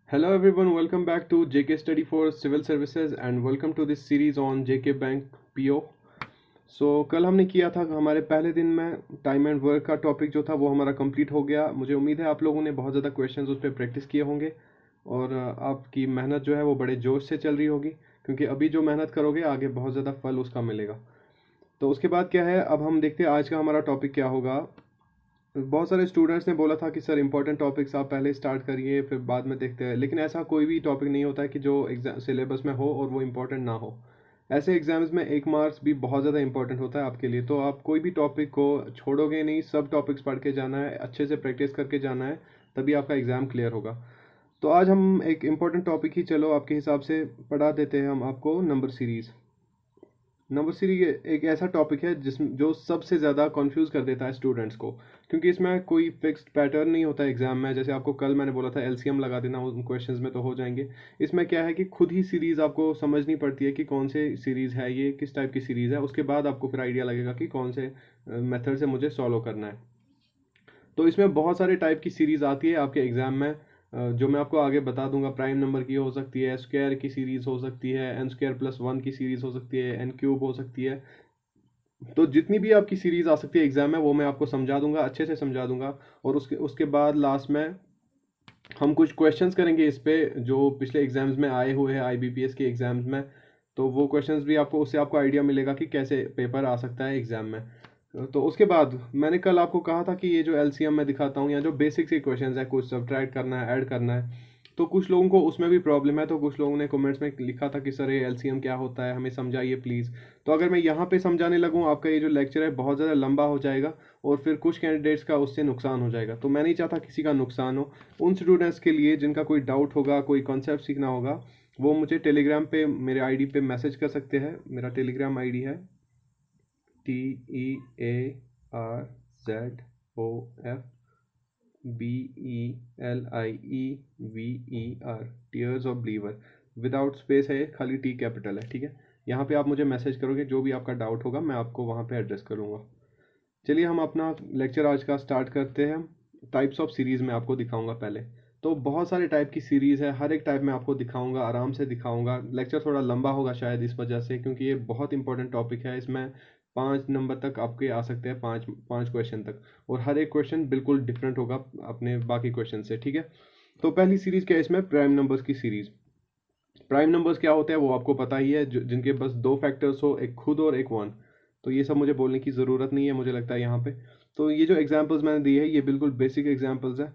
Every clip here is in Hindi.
Hello everyone, welcome back to JK Study for Civil Services and welcome to this series on JK Bank PO. कल हमने किया था हमारे पहले दिन में टाइम एंड वर्क का टॉपिक जो था वो हमारा कंप्लीट हो गया। मुझे उम्मीद है आप लोगों ने बहुत ज़्यादा क्वेश्चंस उस पर प्रैक्टिस किए होंगे और आपकी मेहनत जो है वो बड़े जोश से चल रही होगी, क्योंकि अभी जो मेहनत करोगे आगे बहुत ज़्यादा फल उसका मिलेगा। तो उसके बाद क्या है, अब हम देखते हैं आज का हमारा टॉपिक क्या होगा। बहुत सारे स्टूडेंट्स ने बोला था कि सर इंपॉर्टेंट टॉपिक्स आप पहले स्टार्ट करिए फिर बाद में देखते हैं, लेकिन ऐसा कोई भी टॉपिक नहीं होता है कि जो एग्जाम सिलेबस में हो और वो इम्पोर्टेंट ना हो। ऐसे एग्जाम्स में 1 मार्क्स भी बहुत ज़्यादा इंपॉर्टेंट होता है आपके लिए, तो आप कोई भी टॉपिक को छोड़ोगे नहीं, सब टॉपिक्स पढ़ के जाना है, अच्छे से प्रैक्टिस करके जाना है, तभी आपका एग्ज़ाम क्लियर होगा। तो आज हम एक इम्पॉर्टेंट टॉपिक ही चलो आपके हिसाब से पढ़ा देते हैं हम आपको, नंबर सीरीज़। नंबर सीरीज एक ऐसा टॉपिक है जो सबसे ज़्यादा कंफ्यूज कर देता है स्टूडेंट्स को, क्योंकि इसमें कोई फिक्स्ड पैटर्न नहीं होता है एग्जाम में। जैसे आपको कल मैंने बोला था एलसीएम लगा देना उन क्वेश्चंस में तो हो जाएंगे। इसमें क्या है कि खुद ही सीरीज़ आपको समझनी पड़ती है कि कौन से सीरीज़ है, ये किस टाइप की सीरीज़ है, उसके बाद आपको फिर आइडिया लगेगा कि कौन से मेथड से मुझे सॉल्व करना है। तो इसमें बहुत सारे टाइप की सीरीज़ आती है आपके एग्ज़ाम में, जो मैं आपको आगे बता दूंगा। प्राइम नंबर की हो सकती है, स्क्वायर की सीरीज़ हो सकती है, एन स्क्वायर प्लस 1 की सीरीज़ हो सकती है, एन क्यूब हो सकती है। तो जितनी भी आपकी सीरीज़ आ सकती है एग्ज़ाम में वो मैं आपको समझा दूंगा, अच्छे से समझा दूंगा। और उसके उसके बाद लास्ट में हम कुछ क्वेश्चंस करेंगे इस पे जो पिछले एग्जाम्स में आए हुए हैं, आईबीपीएस के एग्जाम्स में। तो वो क्वेश्चंस भी आपको, उससे आपको आइडिया मिलेगा कि कैसे पेपर आ सकता है एग्जाम में। तो उसके बाद मैंने कल आपको कहा था कि ये जो एलसीएम मैं दिखाता हूँ या जो बेसिक से क्वेश्चंस है, कुछ सब्ट्रैक्ट करना है, ऐड करना है, तो कुछ लोगों को उसमें भी प्रॉब्लम है। तो कुछ लोगों ने कमेंट्स में लिखा था कि सर ये एलसीएम क्या होता है, हमें समझाइए प्लीज़। तो अगर मैं यहाँ पे समझाने लगूँ, आपका ये जो लेक्चर है बहुत ज़्यादा लंबा हो जाएगा और फिर कुछ कैंडिडेट्स का उससे नुकसान हो जाएगा। तो मैं नहीं चाहता किसी का नुकसान हो। उन स्टूडेंट्स के लिए जिनका कोई डाउट होगा, कोई कॉन्सेप्ट सीखना होगा, वो मुझे टेलीग्राम पे मेरे आईडी पे मैसेज कर सकते हैं। मेरा टेलीग्राम आईडी है TEARZOFBELIEVER, tears of believer, without space है, खाली टी कैपिटल है, ठीक है। यहाँ पे आप मुझे मैसेज करोगे, जो भी आपका डाउट होगा मैं आपको वहाँ पे एड्रेस करूँगा। चलिए हम अपना लेक्चर आज का स्टार्ट करते हैं। टाइप्स ऑफ सीरीज़ में आपको दिखाऊंगा पहले। तो बहुत सारे टाइप की सीरीज़ है, हर एक टाइप में आपको दिखाऊंगा, आराम से दिखाऊंगा। लेक्चर थोड़ा लंबा होगा शायद इस वजह से, क्योंकि ये बहुत इंपॉर्टेंट टॉपिक है। इसमें 5 नंबर तक आपके आ सकते हैं, पाँच पाँच क्वेश्चन तक, और हर एक क्वेश्चन बिल्कुल डिफरेंट होगा अपने बाकी क्वेश्चन से, ठीक है। तो पहली सीरीज़ क्या है इसमें, प्राइम नंबर्स की सीरीज़। प्राइम नंबर्स क्या होते हैं वो आपको पता ही है, जिनके बस दो फैक्टर्स हो, एक खुद और एक वन। तो ये सब मुझे बोलने की ज़रूरत नहीं है मुझे लगता है यहाँ पे। तो ये जो एग्जांपल्स मैंने दिए हैं ये बिल्कुल बेसिक एग्जांपल्स है।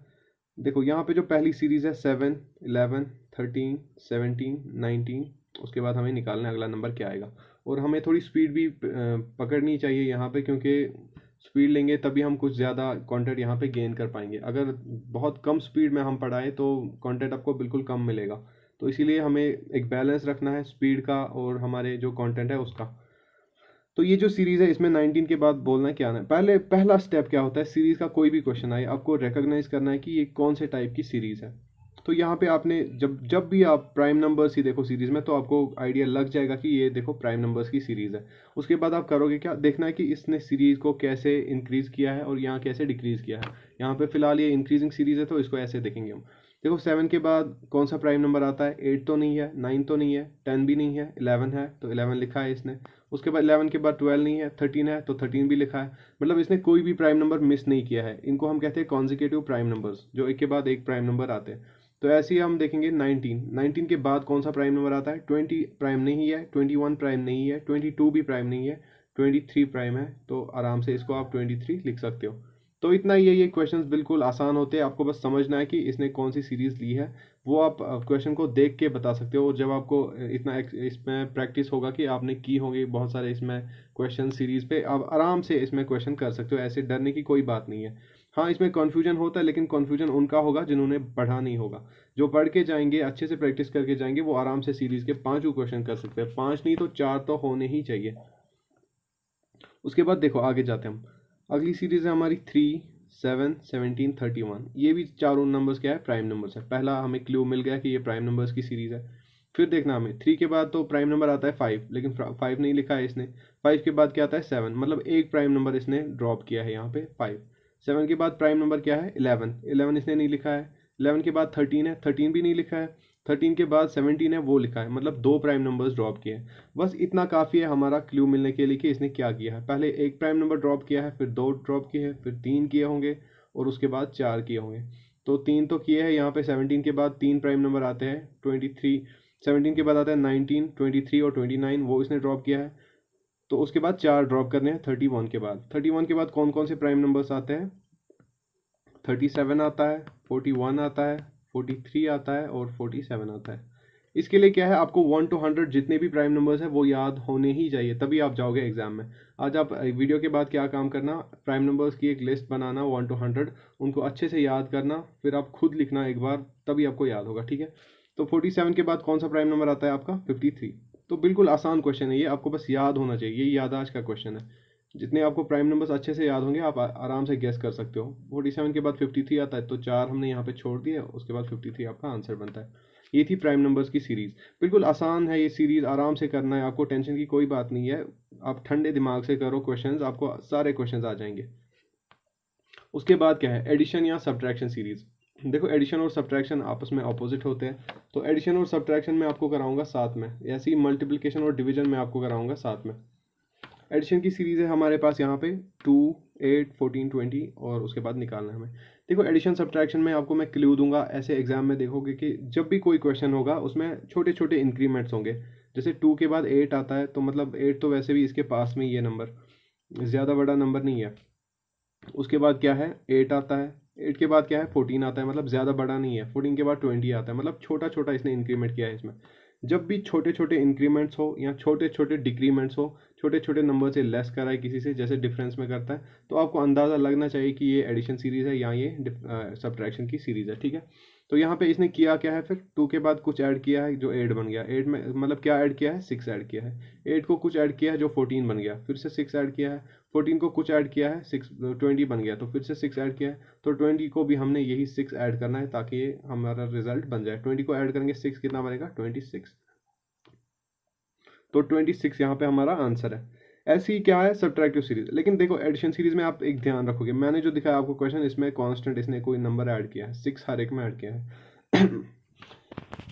देखो यहाँ पे जो पहली सीरीज़ है 7, 11, 13, 17, 19, उसके बाद हमें निकालना है अगला नंबर क्या आएगा। और हमें थोड़ी स्पीड भी पकड़नी चाहिए यहाँ पे, क्योंकि स्पीड लेंगे तभी हम कुछ ज़्यादा कंटेंट यहाँ पे गेन कर पाएंगे। अगर बहुत कम स्पीड में हम पढ़ाएं तो कंटेंट आपको बिल्कुल कम मिलेगा। तो इसीलिए हमें एक बैलेंस रखना है स्पीड का और हमारे जो कंटेंट है उसका। तो ये जो सीरीज़ है इसमें 19 के बाद बोलना क्या है, पहले पहला स्टेप क्या होता है, सीरीज़ का कोई भी क्वेश्चन आए आपको रिकॉग्नाइज करना है कि ये कौन से टाइप की सीरीज़ है। तो यहाँ पे आपने जब जब भी आप प्राइम नंबर्स ही देखो सीरीज़ में, तो आपको आइडिया लग जाएगा कि ये देखो प्राइम नंबर्स की सीरीज़ है। उसके बाद आप करोगे क्या, देखना है कि इसने सीरीज़ को कैसे इंक्रीज़ किया है और यहाँ कैसे डिक्रीज़ किया है। यहाँ पे फिलहाल ये इंक्रीजिंग सीरीज़ है तो इसको ऐसे देखेंगे हम। देखो 7 के बाद कौन सा प्राइम नंबर आता है, 8 तो नहीं है, 9 तो नहीं है, 10 भी नहीं है, 11 है तो 11 लिखा है इसने। उसके बाद 11 के बाद 12 नहीं है, 13 है तो 13 भी लिखा है। मतलब इसने कोई भी प्राइम नंबर मिस नहीं किया है। इनको हम कहते हैं कॉन्जिक्यूटिव प्राइम नंबर्स, जो एक के बाद एक प्राइम नंबर आते हैं। तो ऐसे ही हम देखेंगे 19 के बाद कौन सा प्राइम नंबर आता है, 20 प्राइम नहीं है, 21 प्राइम नहीं है, 22 भी प्राइम नहीं है, 23 प्राइम है। तो आराम से इसको आप 23 लिख सकते हो। तो इतना ही है, ये क्वेश्चंस बिल्कुल आसान होते हैं, आपको बस समझना है कि इसने कौन सी सीरीज़ ली है। वो आप क्वेश्चन को देख के बता सकते हो। और जब आपको इतना इसमें प्रैक्टिस होगा कि आपने की होगी बहुत सारे इसमें क्वेश्चन सीरीज़ पे, आप आराम से इसमें क्वेश्चन कर सकते हो, ऐसे डरने की कोई बात नहीं है। हाँ इसमें कन्फ्यूजन होता है, लेकिन कन्फ्यूजन उनका होगा जिन्होंने पढ़ा नहीं होगा। जो पढ़ के जाएंगे, अच्छे से प्रैक्टिस करके जाएंगे, वो आराम से सीरीज़ के 5 क्वेश्चन कर सकते हैं। 5 नहीं तो 4 तो होने ही चाहिए। उसके बाद देखो आगे जाते हैं हम। अगली सीरीज़ है हमारी 3, 7, 17, 31। ये भी चारों नंबर्स क्या है, प्राइम नंबर्स है। पहला हमें क्लू मिल गया कि ये प्राइम नंबर्स की सीरीज़ है। फिर देखना हमें 3 के बाद तो प्राइम नंबर आता है 5, लेकिन 5 नहीं लिखा है इसने। 5 के बाद क्या आता है 7, मतलब एक प्राइम नंबर इसने ड्रॉप किया है यहाँ पे 5। 7 के बाद प्राइम नंबर क्या है 11, 11 इसने नहीं लिखा है। 11 के बाद 13 है, 13 भी नहीं लिखा है, 13 के बाद 17 है वो लिखा है, मतलब 2 प्राइम नंबर्स ड्रॉप किए हैं। बस इतना काफ़ी है हमारा क्लू मिलने के लिए कि इसने क्या किया है। पहले 1 प्राइम नंबर ड्रॉप किया है, फिर 2 ड्रॉप किए हैं, फिर 3 किए होंगे और उसके बाद 4 किए होंगे। तो 3 तो किए हैं यहाँ पे। 17 के बाद 3 प्राइम नंबर आते हैं, 23, 17 के बाद आता है 19, 23 और 29, वो इसने ड्रॉप किया है। तो उसके बाद 4 ड्रॉप करने हैं 31 के बाद। 31 के बाद कौन कौन से प्राइम नंबर्स आते हैं, 37 आता है, 41 आता है, 43 आता है और 47 आता है। इसके लिए क्या है, आपको 1 to 100 जितने भी प्राइम नंबर्स हैं वो याद होने ही चाहिए, तभी आप जाओगे एग्जाम में। आज आप वीडियो के बाद क्या काम करना, प्राइम नंबर्स की एक लिस्ट बनाना 1 to 100, उनको अच्छे से याद करना, फिर आप खुद लिखना एक बार, तभी आपको याद होगा, ठीक है। तो 47 के बाद कौन सा प्राइम नंबर आता है आपका, 53। तो बिल्कुल आसान क्वेश्चन है ये, आपको बस याद होना चाहिए, ये याददाश्त का क्वेश्चन है। जितने आपको प्राइम नंबर्स अच्छे से याद होंगे आप आराम से गेस कर सकते हो। 47 के बाद 53 आता है, तो 4 हमने यहाँ पे छोड़ दिए, उसके बाद 53 आपका आंसर बनता है। ये थी प्राइम नंबर्स की सीरीज़। बिल्कुल आसान है ये सीरीज़, आराम से करना है आपको, टेंशन की कोई बात नहीं है। आप ठंडे दिमाग से करो क्वेश्चंस, आपको सारे क्वेश्चंस आ जाएंगे। उसके बाद क्या है, एडिशन या सब्ट्रैक्शन सीरीज़। देखो एडिशन और सब्ट्रैक्शन आपस में ऑपोजिट होते हैं, तो एडिशन और सब्ट्रैक्शन में आपको कराऊंगा साथ में, ऐसे ही मल्टीप्लिकेशन और डिवीजन में आपको कराऊंगा साथ में। एडिशन की सीरीज़ है हमारे पास यहाँ पे 2, 8, 14, 20 और उसके बाद निकालना है हमें। देखो एडिशन सब्ट्रैक्शन में आपको मैं क्लू दूंगा, ऐसे एग्जाम में देखोगे कि जब भी कोई क्वेश्चन होगा उसमें छोटे छोटे इंक्रीमेंट्स होंगे। जैसे 2 के बाद 8 आता है, तो मतलब 8 तो वैसे भी इसके पास में ये नंबर ज़्यादा बड़ा नंबर नहीं है। उसके बाद क्या है, 8 आता है, 8 के बाद क्या है, 14 आता है, मतलब ज़्यादा बड़ा नहीं है। 14 के बाद 20 आता है, मतलब छोटा छोटा इसने इंक्रीमेंट किया है इसमें। जब भी छोटे छोटे इंक्रीमेंट्स हो या छोटे छोटे डिक्रीमेंट्स हो, छोटे छोटे नंबर से लेस कराए किसी से, जैसे डिफरेंस में करता है, तो आपको अंदाज़ा लगना चाहिए कि ये एडिशन सीरीज़ है या ये सब्ट्रैक्शन की सीरीज़ है, ठीक है। तो यहाँ पे इसने किया क्या है, फिर 2 के बाद कुछ ऐड किया है जो 8 बन गया। 8 में मतलब क्या ऐड किया है, 6 ऐड किया है। 8 को कुछ ऐड किया है जो 14 बन गया, फिर से 6 ऐड किया है। 14 को कुछ ऐड किया है, 6 20 बन गया, तो फिर से 6 ऐड किया है। तो 20 को भी हमने यही 6 ऐड करना है ताकि ये हमारा रिजल्ट बन जाए। 20 को ऐड करेंगे 6 कितना बनेगा, 26। तो 26 यहाँ पे हमारा आंसर है। ऐसी क्या है, सब्ट्रैक्टिव सीरीज। लेकिन देखो एडिशन सीरीज में आप एक ध्यान रखोगे, मैंने जो दिखाया आपको क्वेश्चन, इसमें कांस्टेंट इसने कोई नंबर ऐड किया है, 6 हर एक में ऐड किया है।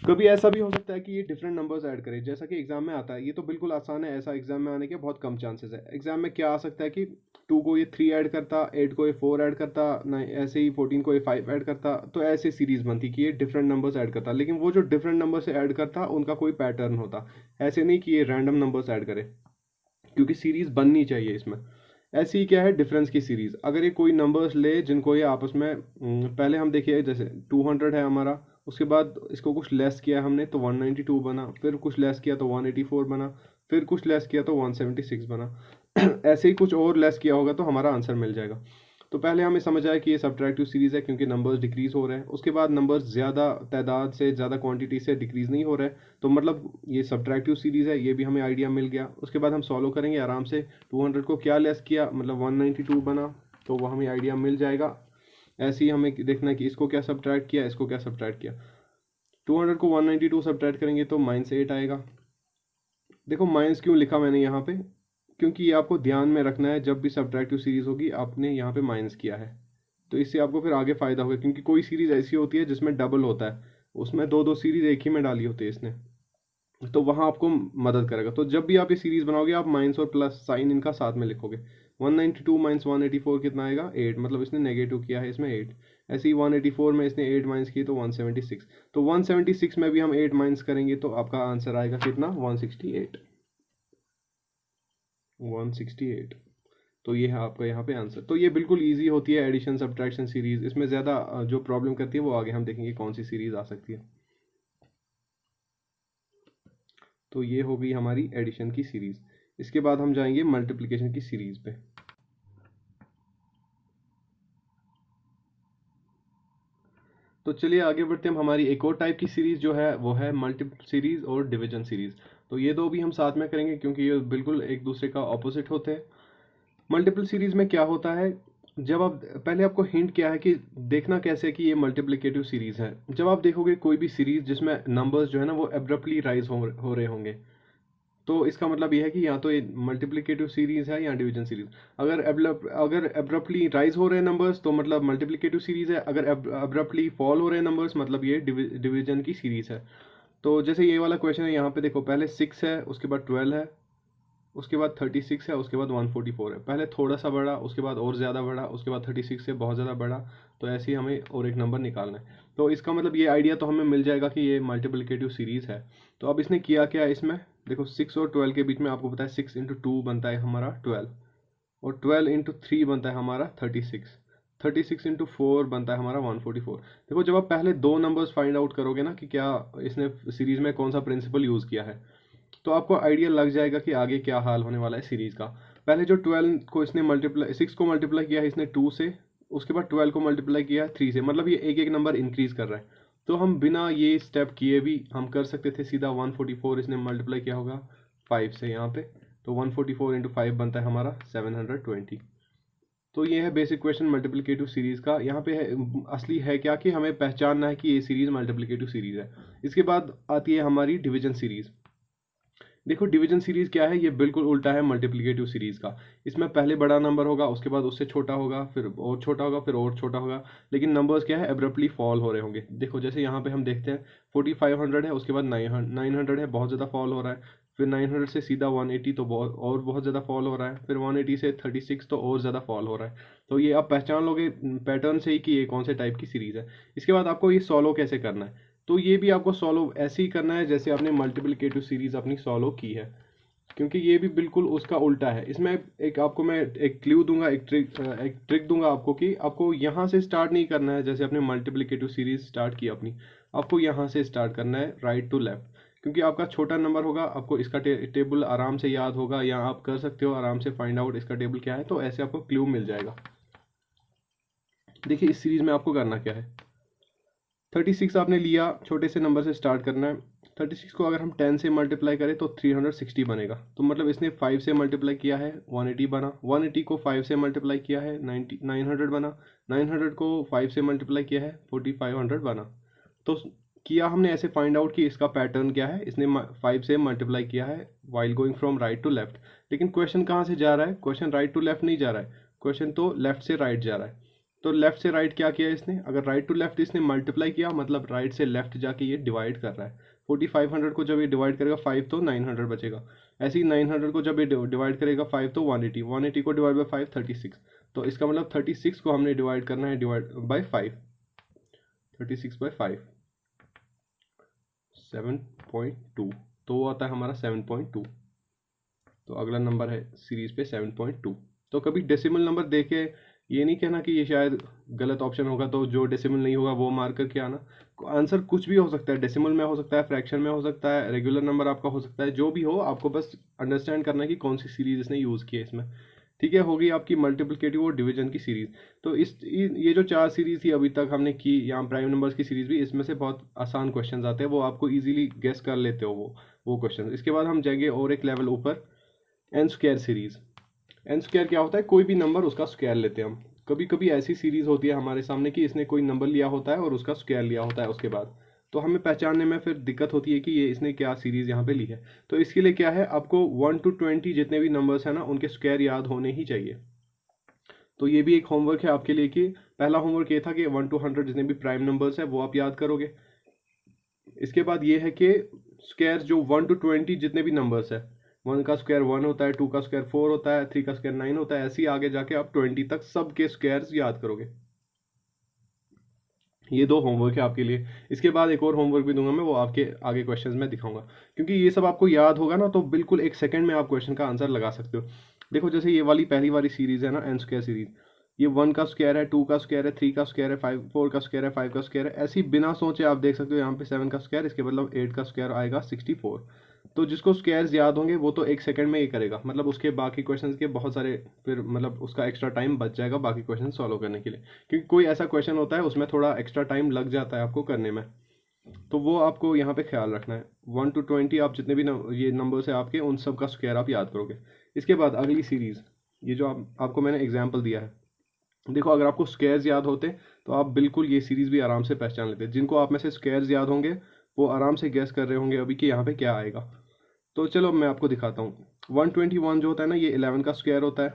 कभी ऐसा भी हो सकता है कि ये डिफरेंट नंबर्स ऐड करे, जैसा कि एग्जाम में आता है। ये तो बिल्कुल आसान है, ऐसा एग्जाम में आने के बहुत कम चांसेस है। एग्जाम में क्या आ सकता है कि 2 को ये 3 ऐड करता, 8 को ये 4 ऐड करता, नहीं ऐसे ही 14 को ये 5 ऐड करता, तो ऐसे सीरीज बनती कि ये डिफरेंट नंबर्स ऐड करता। लेकिन वो जो डिफरेंट नंबर से ऐड करता उनका कोई पैटर्न होता, ऐसे नहीं कि ये रैंडम नंबर्स ऐड करे, क्योंकि सीरीज बननी चाहिए इसमें। ऐसी ही क्या है, डिफरेंस की सीरीज। अगर ये कोई नंबर्स ले जिनको ये आपस में पहले हम देखिए जैसे 200 है हमारा, उसके बाद इसको कुछ लेस किया हमने तो 192 बना, फिर कुछ लेस किया तो 184 बना, फिर कुछ लेस किया तो 176 बना। ऐसे ही कुछ और लेस किया होगा तो हमारा आंसर मिल जाएगा। तो पहले हमें समझ आया कि ये सब्ट्रैक्टिव सीरीज है क्योंकि नंबर्स डिक्रीज हो रहे हैं। उसके बाद नंबर्स ज़्यादा तादाद से, ज़्यादा क्वांटिटी से डिक्रीज नहीं हो रहे, तो मतलब ये सब्ट्रैक्टिव सीरीज है, ये भी हमें आइडिया मिल गया। उसके बाद हम सॉल्व करेंगे आराम से। 200 को क्या लेस किया, मतलब 192 बना, तो वो हमें आइडिया मिल जाएगा। ऐसे ही हमें देखना है कि इसको क्या सब्ट्रैक्ट किया, इसको क्या सब्ट्रैक्ट किया। 200 को 192 सब्ट्रैक्ट करेंगे तो -8 आएगा। देखो माइनस क्यों लिखा मैंने यहाँ पे, क्योंकि ये आपको ध्यान में रखना है, जब भी सब्ट्रैक्टिव सीरीज होगी आपने यहाँ पे माइनस किया है, तो इससे आपको फिर आगे फ़ायदा होगा। क्योंकि कोई सीरीज़ ऐसी होती है जिसमें डबल होता है, उसमें दो दो सीरीज़ एक ही में डाली होती है इसने, तो वहाँ आपको मदद करेगा। तो जब भी आप ये सीरीज़ बनाओगे आप माइनस और प्लस साइन इनका साथ में लिखोगे। 192 माइनस 184 कितना आएगा, 8, मतलब इसने नेगेटिव किया है इसमें 8। ऐसे ही 184 में इसने 8 माइनस की तो 176, तो 176 में भी हम 8 माइनस करेंगे तो आपका आंसर आएगा कितना, 168। 168, तो ये है आपका यहाँ पे आंसर। तो ये बिल्कुल इजी होती है एडिशन सब्ट्रैक्शन सीरीज। इसमें ज़्यादा जो प्रॉब्लम करती है वो आगे हम देखेंगे कौन सी सीरीज आ सकती है। तो ये हो गई हमारी एडिशन की सीरीज। इसके बाद हम जाएंगे मल्टीप्लिकेशन की सीरीज पे। तो चलिए आगे बढ़ते हैं। हमारी एक और टाइप की सीरीज जो है वो है मल्टीपल सीरीज और डिवीजन सीरीज। तो ये दो भी हम साथ में करेंगे क्योंकि ये बिल्कुल एक दूसरे का ऑपोजिट होते हैं। मल्टीपल सीरीज में क्या होता है, जब आप पहले आपको हिंट क्या है कि देखना कैसे कि ये मल्टीप्लिकेटिव सीरीज है। जब आप देखोगे कोई भी सीरीज जिसमें नंबर्स जो है ना वो एब्रप्टली राइज हो रहे होंगे, तो इसका मतलब ये है कि या तो ये मल्टीप्लिकेटिव सीरीज है या डिवीजन सीरीज। अगर एब्रप्टली राइज हो रहे हैं नंबर्स तो मतलब मल्टीप्लिकेटिव सीरीज है, अगर एब्रप्टली फॉल हो रहे हैं नंबर्स मतलब ये डिवीजन की सीरीज है। तो जैसे ये वाला क्वेश्चन है, यहाँ पे देखो पहले 6 है, उसके बाद 12 है, उसके बाद 36 है, उसके बाद 144 है। पहले थोड़ा सा बड़ा, उसके बाद और ज़्यादा बड़ा, उसके बाद 36 से बहुत ज़्यादा बड़ा। तो ऐसे ही हमें और एक नंबर निकालना है। तो इसका मतलब ये आइडिया तो हमें मिल जाएगा कि ये मल्टीप्लिकेटिव सीरीज़ है। तो अब इसने किया क्या है, इसमें देखो 6 और 12 के बीच में आपको पता है 6 इंटू 2 बनता है हमारा 12, और 12 इंटू 3 बनता है हमारा 36, 36 इंटू 4 बनता है हमारा 144। देखो जब आप पहले दो नंबर्स फाइंड आउट करोगे ना कि क्या इसने सीरीज में कौन सा प्रिंसिपल यूज़ किया है, तो आपको आइडिया लग जाएगा कि आगे क्या हाल होने वाला है सीरीज का। पहले जो 12 को इसने मल्टीप्लाई 6 को मल्टीप्लाई किया है इसने 2 से, उसके बाद 12 को मल्टीप्लाई किया है 3 से, मतलब ये एक एक नंबर इंक्रीज कर रहा है। तो हम बिना ये स्टेप किए भी हम कर सकते थे सीधा 144 इसने मल्टीप्लाई किया होगा 5 से यहाँ पे, तो 144 इंटू 5 बनता है हमारा 720। तो ये है बेसिक क्वेश्चन मल्टीप्लिकेटिव सीरीज का। यहाँ पे है असली है क्या कि हमें पहचानना है कि ये सीरीज मल्टीप्लिकेटिव सीरीज है। इसके बाद आती है हमारी डिवीजन सीरीज। देखो डिवीजन सीरीज क्या है, ये बिल्कुल उल्टा है मल्टीप्लिकेटिव सीरीज का। इसमें पहले बड़ा नंबर होगा, उसके बाद उससे छोटा होगा, फिर और छोटा होगा, फिर और छोटा होगा, लेकिन नंबर्स क्या है एब्रप्टली फॉल हो रहे होंगे। देखो जैसे यहाँ पे हम देखते हैं 4500 है, उसके बाद 900 है, बहुत ज़्यादा फॉल हो रहा है, फिर 900 से सीधा 180 तो बहुत ज़्यादा फॉल हो रहा है, फिर 180 से 36 तो और ज़्यादा फॉल हो रहा है। तो ये आप पहचान लोगे पैटर्न से ही कि ये कौन से टाइप की सीरीज़ है। इसके बाद आपको ये सॉल्व कैसे करना है, तो ये भी आपको सॉल्व ऐसे ही करना है जैसे आपने मल्टीप्लिकेटिव सीरीज अपनी सॉल्व की है, क्योंकि ये भी बिल्कुल उसका उल्टा है। इसमें एक आपको मैं एक क्लू दूंगा, एक ट्रिक दूंगा आपको कि आपको यहाँ से स्टार्ट नहीं करना है जैसे आपने मल्टीप्लिकेटिव सीरीज स्टार्ट की अपनी, आपको यहाँ से स्टार्ट करना है राइट टू लेफ्ट, क्योंकि आपका छोटा नंबर होगा, आपको इसका टेबल आराम से याद होगा, या आप कर सकते हो आराम से फाइंड आउट इसका टेबल क्या है, तो ऐसे आपको क्लू मिल जाएगा। देखिए इस सीरीज में आपको करना क्या है, 36 आपने लिया, छोटे से नंबर से स्टार्ट करना है। 36 को अगर हम 10 से मल्टीप्लाई करें तो 360 बनेगा, तो मतलब इसने 5 से मल्टीप्लाई किया है 180 बना, 180 को 5 से मल्टीप्लाई किया है 900 बना, 900 को 5 से मल्टीप्लाई किया है 4500 बना। तो किया हमने ऐसे फाइंड आउट कि इसका पैटर्न क्या है, इसने 5 से मल्टीप्लाई किया है while going from right to left. लेकिन क्वेश्चन कहाँ से जा रहा है, क्वेश्चन राइट टू लेफ्ट नहीं जा रहा है, क्वेश्चन तो लेफ्ट से राइट जा रहा है। तो लेफ्ट से राइट क्या किया इसने, अगर राइट टू लेफ्ट इसने मल्टीप्लाई किया मतलब राइट से लेफ्ट जाके ये डिवाइड कर रहा है। 4500 को जब ये डिवाइड करेगा 5 तो 900 बचेगा, ऐसे ही 900 को जब ये डिवाइड करेगा 5 तो 180, 180 को डिवाइड बाई 5 36। तो इसका मतलब 36 को हमने डिवाइड करना है डिवाइड बाई 5, 36 बाई 5 7.2, तो वो आता है हमारा 7.2। तो अगला नंबर है सीरीज पे 7.2। तो कभी डेसिमल नंबर देके ये नहीं कहना कि ये शायद गलत ऑप्शन होगा, तो जो डेसिमल नहीं होगा वो मार्क करके आना। आंसर कुछ भी हो सकता है, डेसिमल में हो सकता है, फ्रैक्शन में हो सकता है, रेगुलर नंबर आपका हो सकता है, जो भी हो आपको बस अंडरस्टैंड करना है कि कौन सी सीरीज इसने यूज़ की है इसमें। ठीक है, होगी आपकी मल्टीप्लिकेटिव और डिवीजन की सीरीज। तो ये जो 4 सीरीज थी अभी तक हमने की, यहाँ प्राइम नंबर्स की सीरीज भी, इसमें से बहुत आसान क्वेश्चन आते हैं, वो आपको ईजिली गेस कर लेते हो वो क्वेश्चन। इसके बाद हम जाएंगे और एक लेवल ऊपर, N square series. N square क्या होता है, कोई भी नंबर उसका स्क्वायर लेते हैं हम। कभी कभी ऐसी सीरीज होती है हमारे सामने कि इसने कोई नंबर लिया होता है और उसका स्क्वायर लिया होता है उसके बाद, तो हमें पहचानने में फिर दिक्कत होती है कि ये इसने क्या सीरीज यहाँ पे ली है। तो इसके लिए क्या है, आपको 1 to 20 जितने भी नंबर्स हैं ना उनके स्क्वायर याद होने ही चाहिए। तो ये भी एक होमवर्क है आपके लिए कि पहला होमवर्क ये था कि 1 to 100 जितने भी प्राइम नंबर्स है वो आप याद करोगे। इसके बाद ये है कि स्क्वायर जो 1 to 20 जितने भी नंबर्स है, 1 का स्क्वायर 1 होता है, 2 का स्क्वायर 4 होता है, 3 का स्क्वायर 9 होता है, ऐसे ही आगे जाके आप 20 तक सबके स्क्वायर्स याद करोगे। ये 2 होमवर्क है आपके लिए। इसके बाद एक और होमवर्क भी दूंगा मैं, वो आपके आगे क्वेश्चंस में दिखाऊंगा, क्योंकि ये सब आपको याद होगा ना तो बिल्कुल 1 सेकंड में आप क्वेश्चन का आंसर लगा सकते हो। देखो जैसे ये वाली पहली वाली सीरीज है ना एन स्क्वायर सीरीज, ये 1 का स्क्वायर है, 2 का स्क्वायर है, 3 का स्क्वायर है, 4 का स्क्वायर है, 5 का स्क्वायर है, ऐसे ही बिना सोचे आप देख सकते हो यहाँ पे 7 का स्क्वायर, इसके मतलब 8 का स्क्वायर आएगा 64। तो जिसको स्क्वायर्स याद होंगे वो तो 1 सेकंड में ये करेगा, मतलब उसके बाकी क्वेश्चंस के बहुत सारे फिर मतलब उसका एक्स्ट्रा टाइम बच जाएगा बाकी क्वेश्चन सॉल्व करने के लिए, क्योंकि कोई ऐसा क्वेश्चन होता है उसमें थोड़ा एक्स्ट्रा टाइम लग जाता है आपको करने में। तो वो आपको यहाँ पे ख्याल रखना है, 1 to 20 आप जितने भी ये नंबर्स है आपके उन सब का स्क्वायर आप याद करोगे। इसके बाद अगली सीरीज, ये जो आपको मैंने एग्जाम्पल दिया है, देखो अगर आपको स्क्वायर्स याद होते तो आप बिल्कुल ये सीरीज भी आराम से पहचान लेते। जिनको आप में से स्क्वायर्स याद होंगे वो आराम से गेस कर रहे होंगे अभी कि यहाँ पे क्या आएगा। तो चलो मैं आपको दिखाता हूँ। 121 जो होता है ना, ये 11 का स्क्वायर होता है।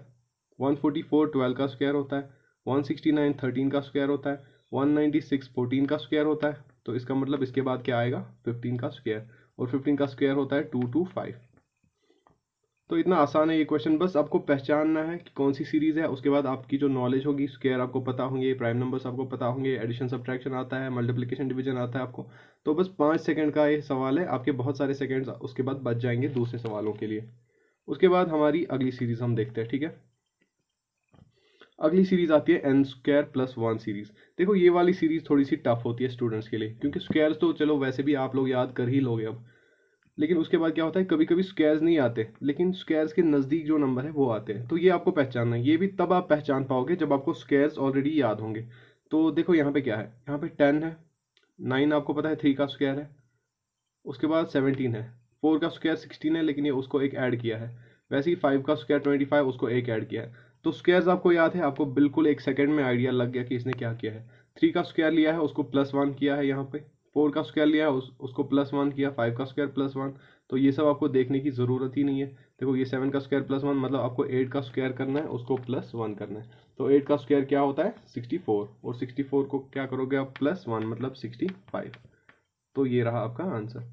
144 12 का स्क्वायर होता है। 169 13 का स्क्वायर होता है। 196 14 का स्क्वायर होता है। तो इसका मतलब इसके बाद क्या आएगा, 15 का स्क्वायर। और 15 का स्क्वायर होता है 225। तो इतना आसान है ये क्वेश्चन, बस आपको पहचानना है कि कौन सी सीरीज है। उसके बाद आपकी जो नॉलेज होगी, स्क्वायर आपको पता होंगे, प्राइम नंबर्स आपको पता होंगे, एडिशन सब्ट्रैक्शन आता है, मल्टीप्लिकेशन डिवीजन आता है आपको। तो बस 5 सेकंड का ये सवाल है, आपके बहुत सारे सेकंड्स उसके बाद बच जाएंगे दूसरे सवालों के लिए। उसके बाद हमारी अगली सीरीज हम देखते हैं, ठीक है। अगली सीरीज आती है एन स्क्वायर प्लस 1 सीरीज। देखो ये वाली सीरीज थोड़ी सी टफ होती है स्टूडेंट्स के लिए, क्योंकि स्क्वायर्स तो चलो वैसे भी आप लोग याद कर ही लोगे अब, लेकिन उसके बाद क्या होता है, कभी कभी स्क्वायर्स नहीं आते, लेकिन स्क्वायर्स के नज़दीक जो नंबर है वो आते हैं। तो ये आपको पहचानना है, ये भी तब आप पहचान पाओगे जब आपको स्क्वायर्स ऑलरेडी याद होंगे। तो देखो यहाँ पे क्या है, यहाँ पे 10 है, 9 आपको पता है 3 का स्क्वायर है, उसके बाद 17 है, 4 का स्क्वायर 16 है, लेकिन ये उसको एक ऐड किया है। वैसे ही 5 का स्क्वायर 25, उसको एक ऐड किया है। तो स्क्वायर्स आपको याद है, आपको बिल्कुल एक सेकंड में आइडिया लग गया कि इसने क्या किया है। 3 का स्क्वायर लिया है, उसको +1 किया है यहाँ पे। 4 का स्क्वायर लिया है, उसको +1 किया। 5 का स्क्वायर +1। तो ये सब आपको देखने की ज़रूरत ही नहीं है। देखो ये 7 का स्क्वायर +1, मतलब आपको 8 का स्क्वायर करना है, उसको +1 करना है। तो 8 का स्क्वायर क्या होता है, 64। और 64 को क्या करोगे आप, +1 मतलब 65। तो ये रहा आपका आंसर।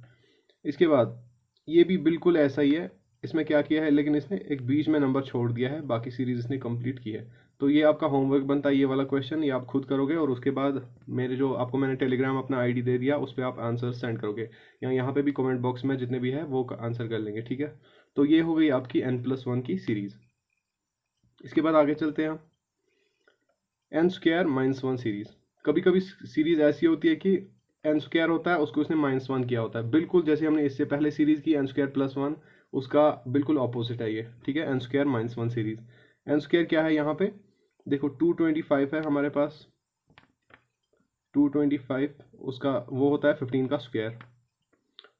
इसके बाद ये भी बिल्कुल ऐसा ही है, इसमें क्या किया है, लेकिन इसने एक बीच में नंबर छोड़ दिया है, बाकी सीरीज इसने कंप्लीट की है। तो ये आपका होमवर्क बनता है, ये वाला क्वेश्चन ये आप खुद करोगे, और उसके बाद मेरे जो आपको मैंने टेलीग्राम अपना आईडी दे दिया, उस पर आप आंसर सेंड करोगे, या यहाँ पे भी कमेंट बॉक्स में जितने भी है वो आंसर कर लेंगे, ठीक है। तो ये हो गई आपकी n+1 की सीरीज। इसके बाद आगे चलते हैं हम, n² - 1 सीरीज। कभी कभी सीरीज ऐसी होती है कि n² होता है, उसको उसने -1 किया होता है, बिल्कुल जैसे हमने इससे पहले सीरीज की n² + 1, उसका बिल्कुल ऑपोजिट है ये, ठीक है। n² - 1 series. n² क्या है यहाँ पे, देखो 225 है हमारे पास, 225, उसका वो होता है 15 का स्क्वायर,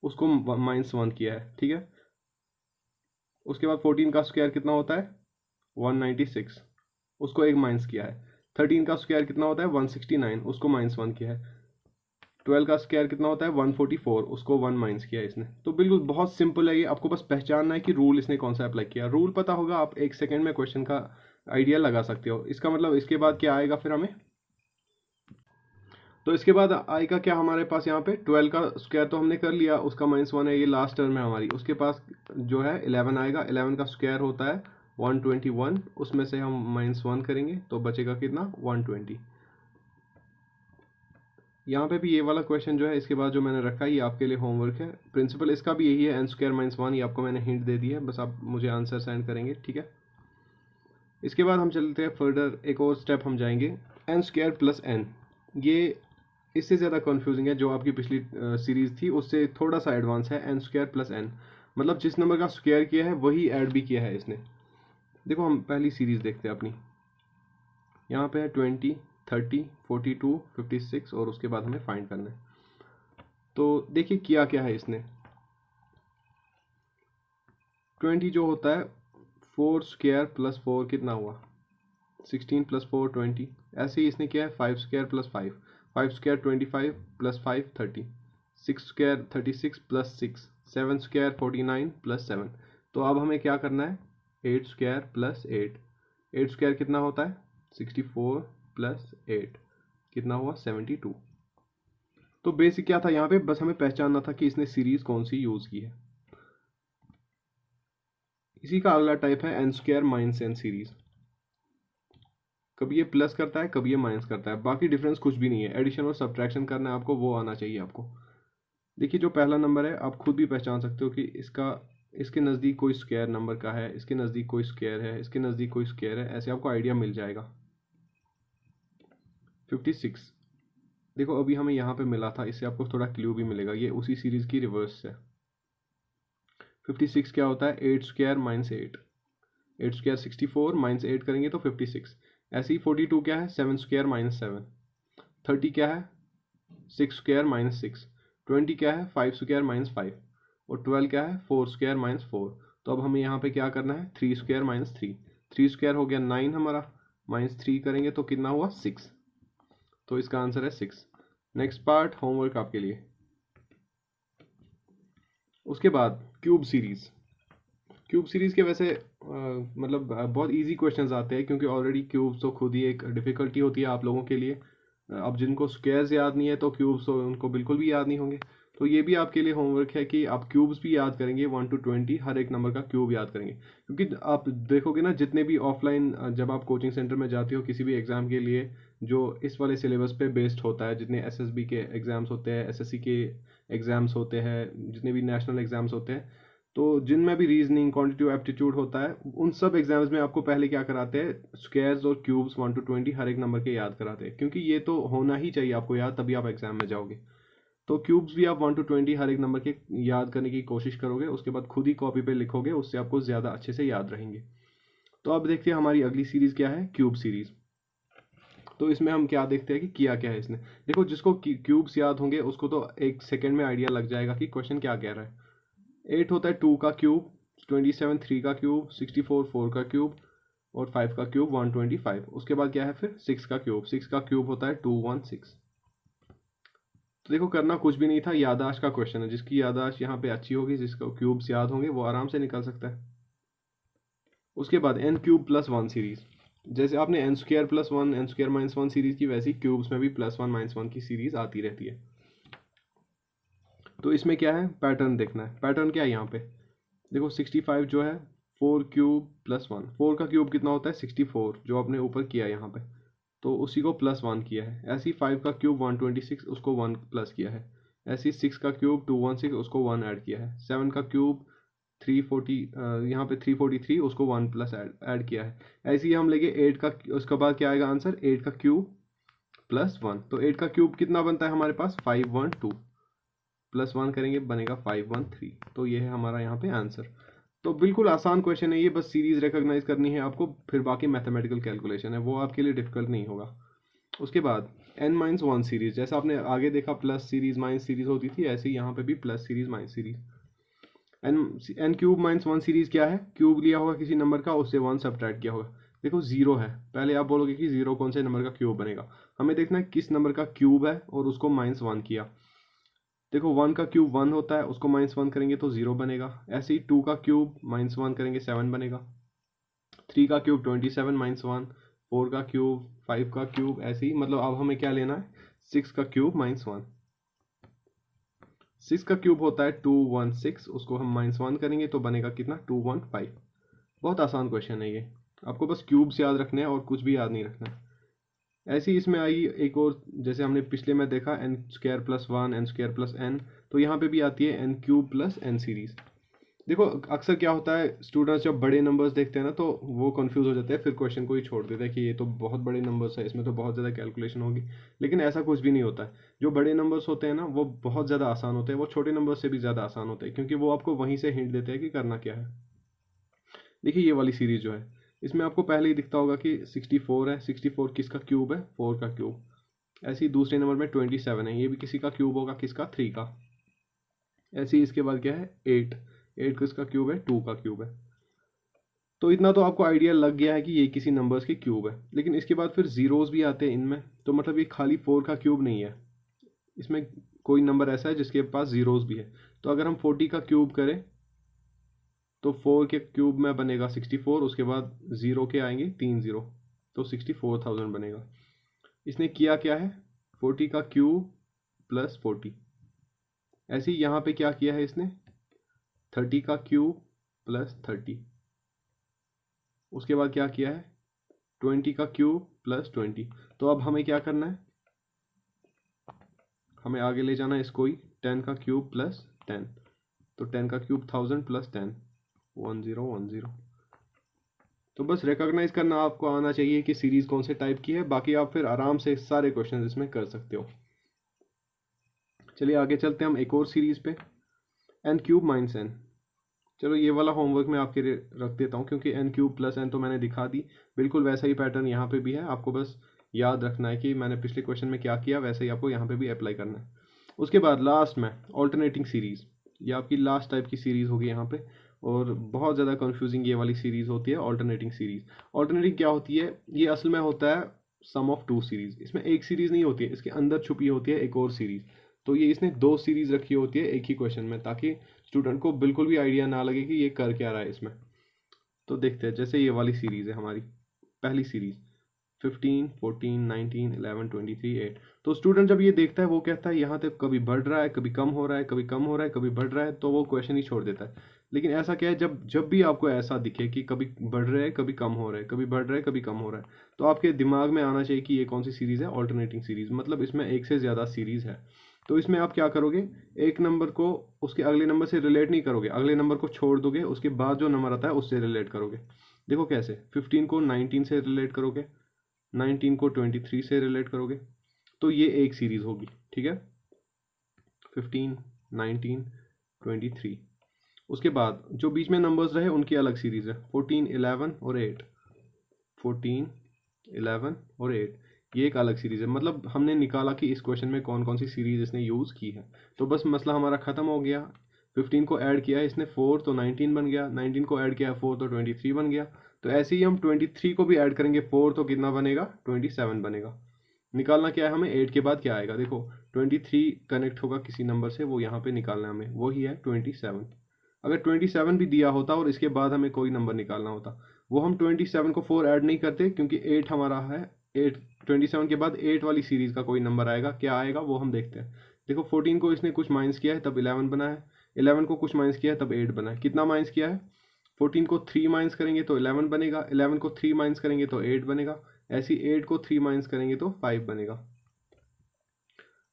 उसको -1 किया है, ठीक है। उसके बाद 14 का स्क्वायर कितना होता है, 196, उसको एक माइनस किया है। 13 का स्क्वायर कितना होता है, 169, उसको -1 किया है। 12 का स्क्वायर कितना होता है, 144, उसको 1 माइनस किया है इसने। तो बिल्कुल बहुत सिंपल है ये, आपको बस पहचानना है कि रूल इसने कौन सा अप्लाई किया। रूल पता होगा, आप एक सेकंड में क्वेश्चन का आइडिया लगा सकते हो। इसका मतलब इसके बाद क्या आएगा फिर हमें, तो इसके बाद आएगा क्या हमारे पास, यहाँ पे 12 का स्क्वायर तो हमने कर लिया, उसका -1 है, ये लास्ट टर्म है हमारी। उसके पास जो है 11 आएगा, 11 का स्क्वायर होता है 121, उसमें से हम -1 करेंगे तो बचेगा कितना, 120। यहाँ पे भी ये वाला क्वेश्चन जो है, इसके बाद जो मैंने रखा है ये आपके लिए होमवर्क है। प्रिंसिपल इसका भी यही है, n² - 1, ये आपको मैंने हिंट दे दी है, बस आप मुझे आंसर सेंड करेंगे, ठीक है। इसके बाद हम चलते हैं फर्दर, एक और स्टेप हम जाएंगे, n² + n। ये इससे ज़्यादा कन्फ्यूजिंग है, जो आपकी पिछली सीरीज थी उससे थोड़ा सा एडवांस है। n² + n मतलब जिस नंबर का स्क्वायर किया है वही ऐड भी किया है इसने। देखो हम पहली सीरीज देखते हैं अपनी, यहाँ पे है 20 30 42 56, और उसके बाद हमें फाइंड करना है। तो देखिए किया क्या है इसने, 20 जो होता है 4² + 4 कितना हुआ, 16 + 4 20। ऐसे ही इसने किया है 5² + 5, 5² 25 + 5 30, 6² 36 + 6, 7² 49 + 7। तो अब हमें क्या करना है, 8² + 8, 8² कितना होता है, 64 + 8 कितना हुआ, 72। तो बेसिक क्या था यहाँ पे, बस हमें पहचानना था कि इसने सीरीज कौन सी यूज की है। इसी का अगला टाइप है n² - n सीरीज। कभी ये प्लस करता है, कभी ये माइनस करता है, बाकी डिफरेंस कुछ भी नहीं है। एडिशन और सब्ट्रैक्शन करना है आपको, वो आना चाहिए आपको। देखिए जो पहला नंबर है, आप खुद भी पहचान सकते हो कि इसके नज़दीक कोई स्क्वायर नंबर का है, इसके नज़दीक कोई स्क्वायर है, इसके नज़दीक कोई स्क्वायर है, ऐसे आपको आइडिया मिल जाएगा। 56, देखो अभी हमें यहाँ पे मिला था, इससे आपको थोड़ा क्लू भी मिलेगा, ये उसी सीरीज की रिवर्स है। 56 क्या होता है, 8² - 8, 8² 64, -8 करेंगे तो 56। ऐसे ही 42 क्या है, 7² - 7, 30 क्या है, 6² - 6, 20 क्या है, 5² - 5, और 12 क्या है, 4² - 4। तो अब हमें यहाँ पे क्या करना है, 3² - 3, 3² हो गया 9 हमारा, -3 करेंगे तो कितना हुआ, 6। तो इसका आंसर है 6। नेक्स्ट पार्ट होमवर्क आपके लिए। उसके बाद क्यूब सीरीज़। क्यूब सीरीज़ के वैसे मतलब बहुत इजी क्वेश्चंस आते हैं, क्योंकि ऑलरेडी क्यूब्स तो खुद ही एक डिफ़िकल्टी होती है आप लोगों के लिए। अब जिनको स्क्वायर्स याद नहीं है तो क्यूब्स तो उनको बिल्कुल भी याद नहीं होंगे। तो ये भी आपके लिए होमवर्क है कि आप क्यूब्स भी याद करेंगे, 1 to 20 हर एक नंबर का क्यूब याद करेंगे। क्योंकि आप देखोगे ना, जितने भी ऑफलाइन जब आप कोचिंग सेंटर में जाते हो किसी भी एग्ज़ाम के लिए, जो इस वाले सिलेबस पे बेस्ड होता है, जितने एसएसबी के एग्ज़ाम्स होते हैं, एसएससी के एग्ज़ाम्स होते हैं, जितने भी नेशनल एग्ज़ाम्स होते हैं, तो जिनमें भी रीजनिंग, क्वांटिटेटिव एप्टीट्यूड होता है, उन सब एग्जाम्स में आपको पहले क्या कराते हैं, स्क्वायर्स और क्यूब्स 1 to 20 हर एक नंबर के याद कराते हैं, क्योंकि ये तो होना ही चाहिए आपको याद, तभी आप एग्जाम में जाओगे। तो क्यूब्स भी आप 1 to 20 हर एक नंबर के याद करने की कोशिश करोगे, उसके बाद खुद ही कॉपी पे लिखोगे, उससे आपको ज़्यादा अच्छे से याद रहेंगे। तो अब देखते हैं हमारी अगली सीरीज़ क्या है, क्यूब सीरीज़। तो इसमें हम क्या देखते हैं कि किया क्या है इसने। देखो, जिसको क्यूब्स याद होंगे उसको तो एक सेकेंड में आइडिया लग जाएगा कि क्वेश्चन क्या कह रहा है। 8 होता है 2 का क्यूब, 27 3 का क्यूब, 64 4 का क्यूब, और 5 का क्यूब 125। उसके बाद क्या है फिर 6 का क्यूब। 6 का क्यूब होता है 216। तो देखो, करना कुछ भी नहीं था, याददाश्त का क्वेश्चन है। जिसकी याददाश्त यहाँ पे अच्छी होगी, जिसको क्यूब्स याद होंगे, वो आराम से निकल सकता है। उसके बाद n क्यूब प्लस 1 सीरीज। जैसे आपने n square plus 1, n square minus 1 series की, वैसी क्यूब्स में भी प्लस 1 माइनस 1 की सीरीज आती रहती है। तो इसमें क्या है, पैटर्न देखना है। पैटर्न क्या है यहाँ पे, देखो 65 जो है 4 क्यूब प्लस 1। 4 का क्यूब कितना होता है 64, जो आपने ऊपर किया यहाँ पे, तो उसी को प्लस 1 किया है। ऐसे ही 5 का क्यूब 126, उसको 1 प्लस किया है। ऐसे ही 6 का क्यूब 216, उसको 1 ऐड किया है। 7 का क्यूब 340, यहाँ पे 343, उसको 1 प्लस ऐड किया है। ऐसे ही हम लेंगे 8 का, उसके बाद क्या आएगा आंसर, 8 का क्यूब प्लस 1। तो 8 का क्यूब कितना बनता है हमारे पास, 512, प्लस 1 करेंगे बनेगा 513। तो ये है हमारा यहाँ पे आंसर। तो बिल्कुल आसान क्वेश्चन है ये, बस सीरीज रिकॉग्नाइज करनी है आपको, फिर बाकी मैथमेटिकल कैलकुलेशन है, वो आपके लिए डिफिकल्ट नहीं होगा। उसके बाद n-1 सीरीज, जैसा आपने आगे देखा प्लस सीरीज माइनस सीरीज होती थी, ऐसे ही यहाँ पे भी plus series minus series. n cube minus 1 series क्या है, क्यूब लिया होगा किसी नंबर का, उससे 1 सब्ट्रैक्ट किया होगा। देखो 0 है, पहले आप बोलोगे कि 0 कौन से नंबर का क्यूब बनेगा, हमें देखना है किस नंबर का क्यूब है और उसको -1 किया। देखो 1 का क्यूब 1 होता है, उसको -1 करेंगे तो 0 बनेगा। ऐसे ही 2 का क्यूब -1 करेंगे 7 बनेगा। 3 का क्यूब 27 -1, 4 का क्यूब, 5 का क्यूब, ऐसे ही। मतलब अब हमें क्या लेना है, 6 का क्यूब -1। 6 का क्यूब होता है 216, उसको हम -1 करेंगे तो बनेगा कितना, 215। बहुत आसान क्वेश्चन है ये, आपको बस क्यूब्स याद रखने हैं और कुछ भी याद नहीं रखना है। ऐसे ही इसमें आई एक और, जैसे हमने पिछले में देखा n square plus 1, n square plus n, तो यहाँ पे भी आती है n cube plus n series. देखो अक्सर क्या होता है, स्टूडेंट्स जब बड़े नंबर्स देखते हैं ना, तो वो कंफ्यूज हो जाते हैं, फिर क्वेश्चन को ही छोड़ देते हैं कि ये तो बहुत बड़े नंबर्स है, इसमें तो बहुत ज़्यादा कैलकुलेशन होगी। लेकिन ऐसा कुछ भी नहीं होता है। जो बड़े नंबर्स होते हैं ना, वो बहुत ज़्यादा आसान होते हैं, वो छोटे नंबर से भी ज़्यादा आसान होते हैं, क्योंकि वो आपको वहीं से हिंट देते हैं कि करना क्या है। देखिए ये वाली सीरीज जो है, इसमें आपको पहले ही दिखता होगा कि 64 है, 64 किसका क्यूब है, 4 का क्यूब। ऐसे ही दूसरे नंबर में 27 है, ये भी किसी का क्यूब होगा, किसका, 3 का। ऐसे ही इसके बाद क्या है 8, 8 किसका क्यूब है, 2 का क्यूब है। तो इतना तो आपको आइडिया लग गया है कि ये किसी नंबर्स के क्यूब है। लेकिन इसके बाद फिर जीरोस भी आते हैं इनमें, तो मतलब ये खाली 4 का क्यूब नहीं है, इसमें कोई नंबर ऐसा है जिसके पास जीरोस भी है। तो अगर हम 40 का क्यूब करें तो 4 के क्यूब में बनेगा 64, उसके बाद 0 के आएंगे 3 0, तो 64,000 बनेगा। इसने किया क्या है, 40 का क्यूब प्लस 40। ऐसे ही यहाँ पे क्या किया है इसने, 30 का क्यूब प्लस 30। उसके बाद क्या किया है, 20 का क्यूब प्लस 20। तो अब हमें क्या करना है, हमें आगे ले जाना है इसको ही, 10 का क्यूब प्लस 10। तो 10 का क्यूब 1000 प्लस 10, 1010। तो बस रिकॉग्नाइज करना आपको आना चाहिए कि सीरीज कौन से टाइप की है, बाकी आप फिर आराम से सारे क्वेश्चन इसमें कर सकते हो। चलिए आगे चलते हैं हम एक और सीरीज पे, n क्यूब माइनस n। चलो ये वाला होमवर्क मैं आपके लिए रख देता हूँ, क्योंकि n क्यूब प्लस n तो मैंने दिखा दी, बिल्कुल वैसा ही पैटर्न यहाँ पे भी है। आपको बस याद रखना है कि मैंने पिछले क्वेश्चन में क्या किया, वैसे ही आपको यहाँ पे भी अप्लाई करना है। उसके बाद लास्ट में ऑल्टरनेटिंग सीरीज, ये आपकी लास्ट टाइप की सीरीज होगी यहाँ पे, और बहुत ज़्यादा कंफ्यूजिंग ये वाली सीरीज होती है ऑल्टरनेटिंग सीरीज। ऑल्टरनेटिंग क्या होती है, ये असल में होता है सम ऑफ 2 सीरीज। इसमें एक सीरीज नहीं होती है, इसके अंदर छुपी होती है एक और सीरीज। तो ये इसने 2 सीरीज रखी होती है एक ही क्वेश्चन में, ताकि स्टूडेंट को बिल्कुल भी आइडिया ना लगे कि ये कर क्या रहा है इसमें। तो देखते हैं, जैसे ये वाली सीरीज है हमारी पहली सीरीज 15, 14, 19, 11, 23, 8। तो स्टूडेंट जब ये देखता है वो कहता है यहाँ तक कभी बढ़ रहा है, कभी कम हो रहा है, कभी कम हो रहा है, कभी बढ़ रहा है, तो वो क्वेश्चन ही छोड़ देता है। लेकिन ऐसा क्या है, जब जब भी आपको ऐसा दिखे कि कभी बढ़ रहा है, कभी कम हो रहा है, कभी बढ़ रहा है, कभी कम हो रहा है, तो आपके दिमाग में आना चाहिए कि ये कौन सी सीरीज है, ऑल्टरनेटिंग सीरीज, मतलब इसमें एक से ज़्यादा सीरीज है। तो इसमें आप क्या करोगे, एक नंबर को उसके अगले नंबर से रिलेट नहीं करोगे, अगले नंबर को छोड़ दोगे, उसके बाद जो नंबर आता है उससे रिलेट करोगे। देखो कैसे, 15 को 19 से रिलेट करोगे, 19 को 23 से रिलेट करोगे, तो ये एक सीरीज होगी, ठीक है। 15, 19, 23। उसके बाद जो बीच में नंबर्स रहे उनकी अलग सीरीज है, 14, 11 और 8। 14, 11 और 8, ये एक अलग सीरीज है। मतलब हमने निकाला कि इस क्वेश्चन में कौन कौन सी सीरीज इसने यूज़ की है। तो बस मसला हमारा ख़त्म हो गया। 15 को ऐड किया है इसने 4 तो 19 बन गया, 19 को ऐड किया है 4 तो 23 बन गया। तो ऐसे ही हम 23 को भी ऐड करेंगे 4 तो कितना बनेगा, 27 बनेगा। निकालना क्या है हमें, 8 के बाद क्या आएगा, देखो 23 कनेक्ट होगा किसी नंबर से, वो यहाँ पे निकालना है हमें, वही है 27। अगर 27 भी दिया होता और इसके बाद हमें कोई नंबर निकालना होता, वो हम 27 को 4 ऐड नहीं करते, क्योंकि 8 हमारा है। 8, 27 के बाद 8 वाली सीरीज का कोई नंबर आएगा, क्या आएगा वो हम देखते हैं। देखो 14 को इसने कुछ माइनस किया है तब 11 बना है, 11 को कुछ माइनस किया है तब 8 बना है। कितना माइनस किया है, 14 को 3 माइनस करेंगे तो 11 बनेगा, 11 को 3 माइनस करेंगे तो 8 बनेगा, ऐसी 8 को 3 माइनस करेंगे तो 5 बनेगा।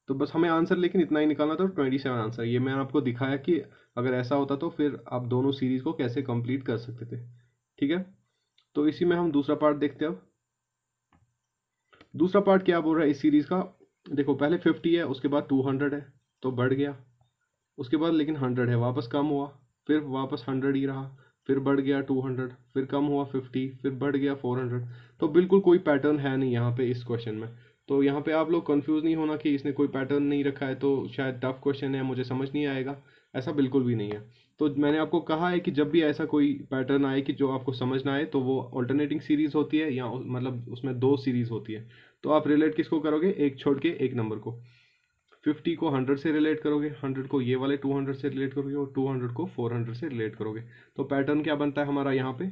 तो बस हमें आंसर लेकिन इतना ही निकालना था, 27 आंसर। ये मैंने आपको दिखाया कि अगर ऐसा होता तो फिर आप दोनों सीरीज को कैसे कंप्लीट कर सकते थे, ठीक है। तो इसी में हम दूसरा पार्ट देखते हैं। अब दूसरा पार्ट क्या बोल रहा है इस सीरीज का, देखो पहले 50 है, उसके बाद 200 है तो बढ़ गया, उसके बाद लेकिन 100 है वापस कम हुआ, फिर वापस 100 ही रहा, फिर बढ़ गया 200, फिर कम हुआ 50, फिर बढ़ गया 400। तो बिल्कुल कोई पैटर्न है नहीं यहाँ पे इस क्वेश्चन में। तो यहाँ पे आप लोग कंफ्यूज नहीं होना कि इसने कोई पैटर्न नहीं रखा है तो शायद टफ क्वेश्चन है, मुझे समझ नहीं आएगा, ऐसा बिल्कुल भी नहीं है। तो मैंने आपको कहा है कि जब भी ऐसा कोई पैटर्न आए कि जो आपको समझ ना आए, तो वो ऑल्टरनेटिंग सीरीज होती है, या मतलब उसमें 2 सीरीज होती है। तो आप रिलेट किसको करोगे, एक छोड़ के एक नंबर को। 50 को 100 से रिलेट करोगे, 100 को ये वाले 200 से रिलेट करोगे, और 200 को 400 से रिलेट करोगे। तो पैटर्न क्या बनता है हमारा, यहाँ पे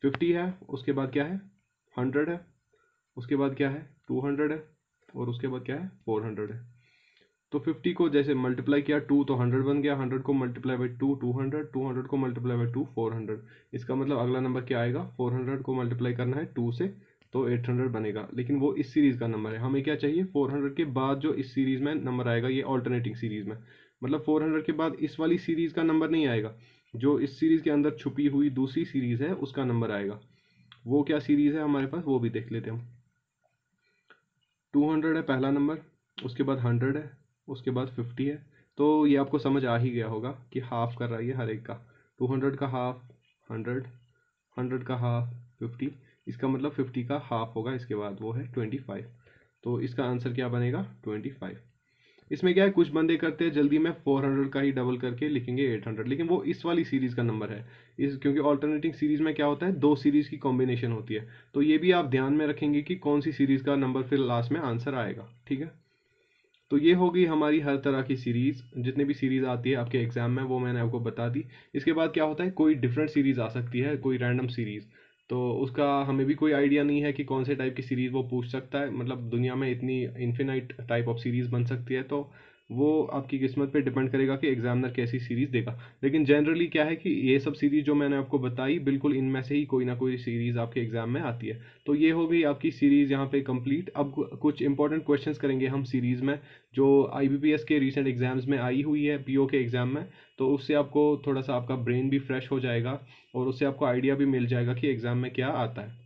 50 है, उसके बाद क्या है 100 है, उसके बाद क्या है 200 है, और उसके बाद क्या है 400 है। तो 50 को जैसे मल्टीप्लाई किया 2 तो 100 बन गया, 100 को मल्टीप्लाई बाई 2 200, 200 को मल्टीप्लाई बाई 2 400। इसका मतलब अगला नंबर क्या आएगा, 400 को मल्टीप्लाई करना है 2 से तो 800 बनेगा। लेकिन वो इस सीरीज का नंबर है, हमें क्या चाहिए 400 के बाद जो इस सीरीज में नंबर आएगा, ये ऑल्टरनेटिंग सीरीज में, मतलब 400 के बाद इस वाली सीरीज का नंबर नहीं आएगा, जो इस सीरीज के अंदर छुपी हुई दूसरी सीरीज है उसका नंबर आएगा। वो क्या सीरीज है हमारे पास, वो भी देख लेते हैं हम। 200 है पहला नंबर, उसके बाद 100 है, उसके बाद 50 है। तो ये आपको समझ आ ही गया होगा कि हाफ कर रहा है ये हर एक का, 200 का हाफ 100, 100 का हाफ 50, इसका मतलब 50 का हाफ होगा इसके बाद, वो है 25। तो इसका आंसर क्या बनेगा 25। इसमें क्या है, कुछ बंदे करते हैं जल्दी में 400 का ही डबल करके लिखेंगे 800, लेकिन वो इस वाली सीरीज का नंबर है। इस क्योंकि ऑल्टरनेटिंग सीरीज में क्या होता है, 2 सीरीज की कॉम्बिनेशन होती है। तो ये भी आप ध्यान में रखेंगे कि कौन सी सीरीज का नंबर फिर लास्ट में आंसर आएगा, ठीक है। तो ये होगी हमारी हर तरह की सीरीज, जितने भी सीरीज आती है आपके एग्जाम में वो मैंने आपको बता दी। इसके बाद क्या होता है, कोई डिफरेंट सीरीज आ सकती है, कोई रैंडम सीरीज, तो उसका हमें भी कोई आइडिया नहीं है कि कौन से टाइप की सीरीज वो पूछ सकता है। मतलब दुनिया में इतनी इन्फिनाइट टाइप ऑफ सीरीज बन सकती है, तो वो आपकी किस्मत पे डिपेंड करेगा कि एग्जामिनर कैसी सीरीज देगा। लेकिन जनरली क्या है कि ये सब सीरीज जो मैंने आपको बताई, बिल्कुल इनमें से ही कोई ना कोई सीरीज आपके एग्जाम में आती है। तो ये हो गई आपकी सीरीज यहाँ पे कंप्लीट। अब कुछ इंपॉर्टेंट क्वेश्चंस करेंगे हम सीरीज में, जो IBPS के रिसेंट एग्जाम्स में आई हुई है, PO के एग्जाम में। तो उससे आपको थोड़ा सा आपका ब्रेन भी फ्रेश हो जाएगा, और उससे आपको आइडिया भी मिल जाएगा कि एग्जाम में क्या आता है।